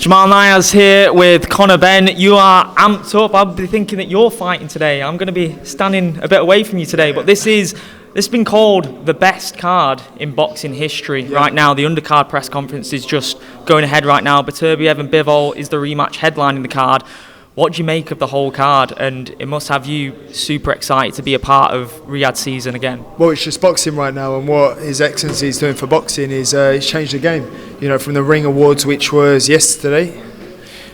Jamal Niaz here with Conor Benn. You are amped up. I'll be thinking that you're fighting today. I'm going to be standing a bit away from you today, but this has been called the best card in boxing history right now. The undercard press conference is just going ahead right now. Beterbiev and Bivol is the rematch headlining the card. What do you make of the whole card? And it must have you super excited to be a part of Riad season again. Well, it's just boxing right now, and what His Excellency is doing for boxing is he's changed the game. You know, from the Ring Awards, which was yesterday.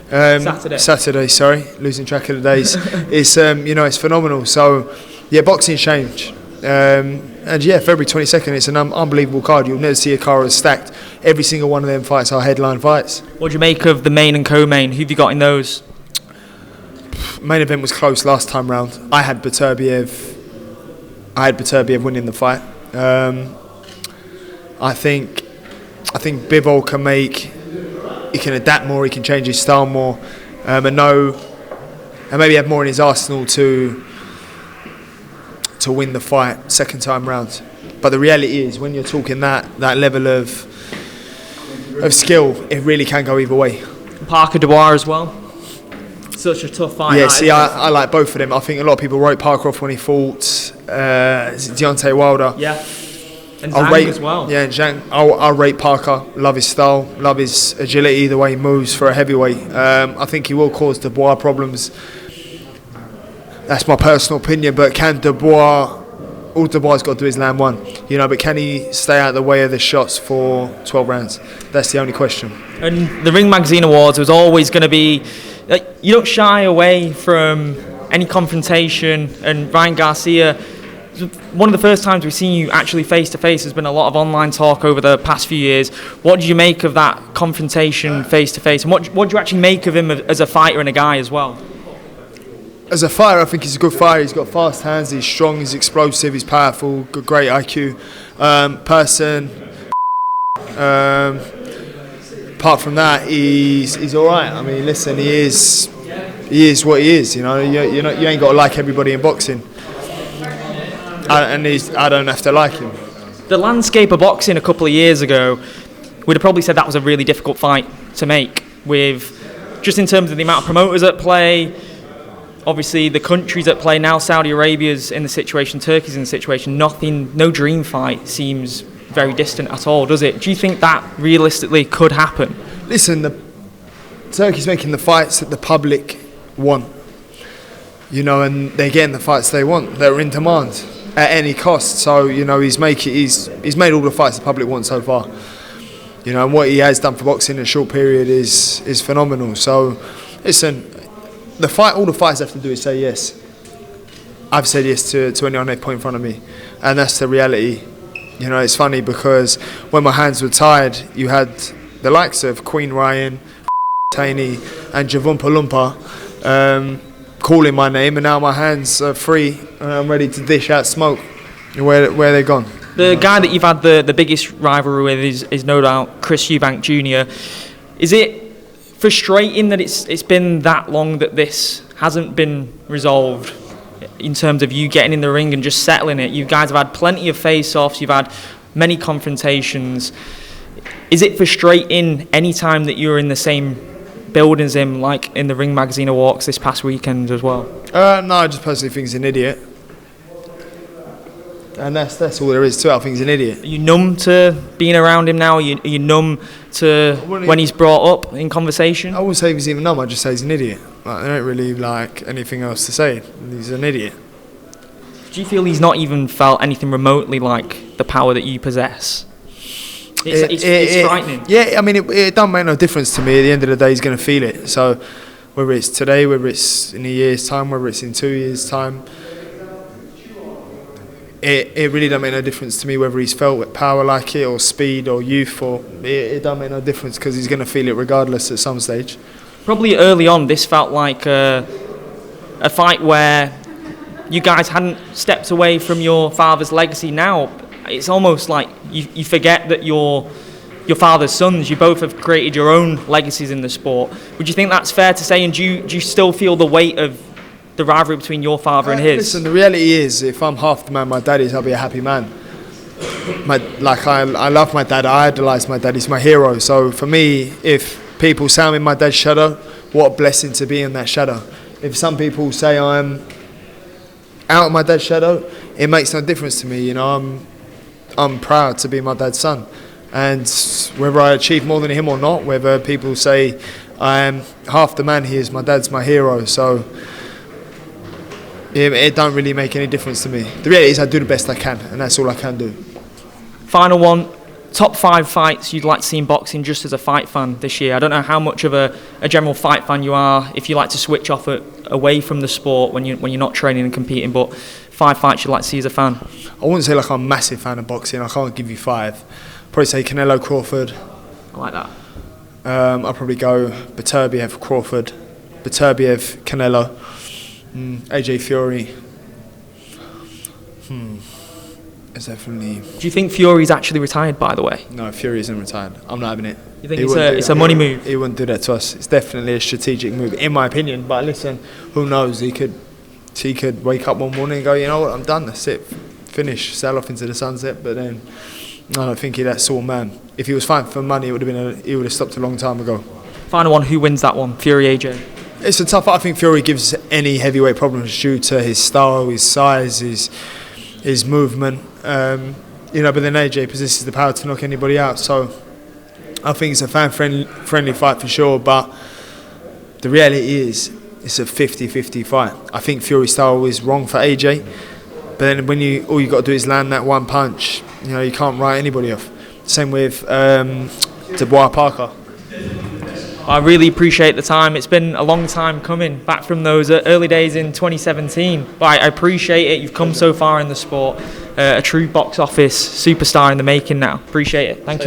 Saturday, sorry, losing track of the days. It's it's phenomenal. So, yeah, boxing's changed. And yeah, February 22nd, it's an unbelievable card. You'll never see a card as stacked. Every single one of them fights are headline fights. What do you make of the main and co-main? Who have you got in those? Main event was close last time round. I had Beterbiev winning the fight. I think Bivol can adapt more, he can change his style more, and maybe have more in his arsenal to win the fight second time round. But the reality is, when you're talking that level of skill, it really can go either way. Parker Dubois as well. Such a tough fight. Yeah, see, I like both of them. I think a lot of people wrote Parker off when he fought Deontay Wilder. Yeah, and Zhang as well. Yeah, and Zhang. I'll rate Parker. Love his style, love his agility, the way he moves for a heavyweight. I think he will cause Dubois problems. That's my personal opinion, but can Dubois... All Dubois' got to do is land one, but can he stay out of the way of the shots for 12 rounds? That's the only question. And the Ring Magazine Awards was always going to be... you don't shy away from any confrontation, and Ryan Garcia, one of the first times we've seen you actually face-to-face. There's been a lot of online talk over the past few years. What do you make of that confrontation face-to-face, and what do you actually make of him as a fighter and a guy as well? As a fighter, I think he's a good fighter. He's got fast hands, he's strong, he's explosive, he's powerful, got great IQ. Apart from that, he's all right. I mean, listen, he is what he is. You ain't got to like everybody in boxing, I don't have to like him. The landscape of boxing a couple of years ago, we'd have probably said that was a really difficult fight to make, with just in terms of the amount of promoters at play. Obviously, the countries at play now, Saudi Arabia's in the situation, Turkey's in the situation. No dream fight seems very distant at all, does it? Do you think that realistically could happen? Listen, Turkey's making the fights that the public want, and they're getting the fights they want. They're in demand at any cost. So he's made all the fights the public want so far. And what he has done for boxing in a short period is phenomenal. So listen, all the fighters have to do is say yes. I've said yes to anyone they put in front of me, and that's the reality. It's funny because when my hands were tied, you had the likes of Queen Ryan, Taney, and Gervonta Davis calling my name, and now my hands are free and I'm ready to dish out smoke. Where they're gone. The guy that you've had the biggest rivalry with is no doubt Chris Eubank Jr. Is it frustrating that it's been that long that this hasn't been resolved in terms of you getting in the ring and just settling it? You guys have had plenty of face-offs, you've had many confrontations. Is it frustrating any time that you're in the same building as him, like in the Ring Magazine Awards this past weekend as well? No, I just personally think he's an idiot. And that's all there is to it. I think he's an idiot. Are you numb to being around him now? Are you numb to when he's brought up in conversation? I wouldn't say he's even numb, I'd just say he's an idiot. I don't really anything else to say. He's an idiot. Do you feel he's not even felt anything remotely like the power that you possess? It's frightening. Yeah, I mean, it don't make no difference to me. At the end of the day, he's going to feel it. So whether it's today, whether it's in a year's time, whether it's in 2 years' time, it really don't make no difference to me whether he's felt power like it or speed or youth, or it don't make no difference because he's going to feel it regardless at some stage. Probably early on, this felt like a fight where you guys hadn't stepped away from your father's legacy. Now it's almost like you forget that you're your father's sons. You both have created your own legacies in the sport. Would you think that's fair to say, and do you still feel the weight of the rivalry between your father and his? Listen, the reality is, if I'm half the man my dad is, I'll be a happy man. I love my dad, I idolise my dad, he's my hero. So for me, if people say I'm in my dad's shadow, what a blessing to be in that shadow. If some people say I'm out of my dad's shadow, it makes no difference to me. You know, I'm proud to be my dad's son, and whether I achieve more than him or not, whether people say I am half the man he is, my dad's my hero. So it don't really make any difference to me. The reality is I do the best I can, and that's all I can do. Final one. Top 5 fights you'd like to see in boxing just as a fight fan this year. I don't know how much of a general fight fan you are, if you like to switch off away from the sport when you're not training and competing, but 5 fights you'd like to see as a fan. I wouldn't say like I'm a massive fan of boxing. I can't give you 5. Probably say Canelo, Crawford. I like that. I'll probably go Beterbiev, Crawford, Beterbiev, Canelo, AJ Fury. It's definitely. Do you think Fury's actually retired, by the way? No, Fury isn't retired. I'm not having it. You think it's a money move? He wouldn't do that to us. It's definitely a strategic move, in my opinion. But listen, who knows? He could wake up one morning and go, you know what, I'm done. That's it. Finish. Sail off into the sunset. But then, I don't think he's that sort of man. If he was fighting for money, he would have stopped a long time ago. Final one. Who wins that one? Fury, AJ? It's a tough. I think Fury gives any heavyweight problems due to his style, his size, his movement. But then AJ possesses the power to knock anybody out. So I think it's a fan-friendly fight for sure. But the reality is, it's a 50-50 fight. I think Fury's style is wrong for AJ. But then when all you got to do is land that one punch, you can't write anybody off. Same with Dubois Parker. I really appreciate the time. It's been a long time coming, back from those early days in 2017. But I appreciate it. You've come so far in the sport. A true box office superstar in the making now. Appreciate it. Thank you.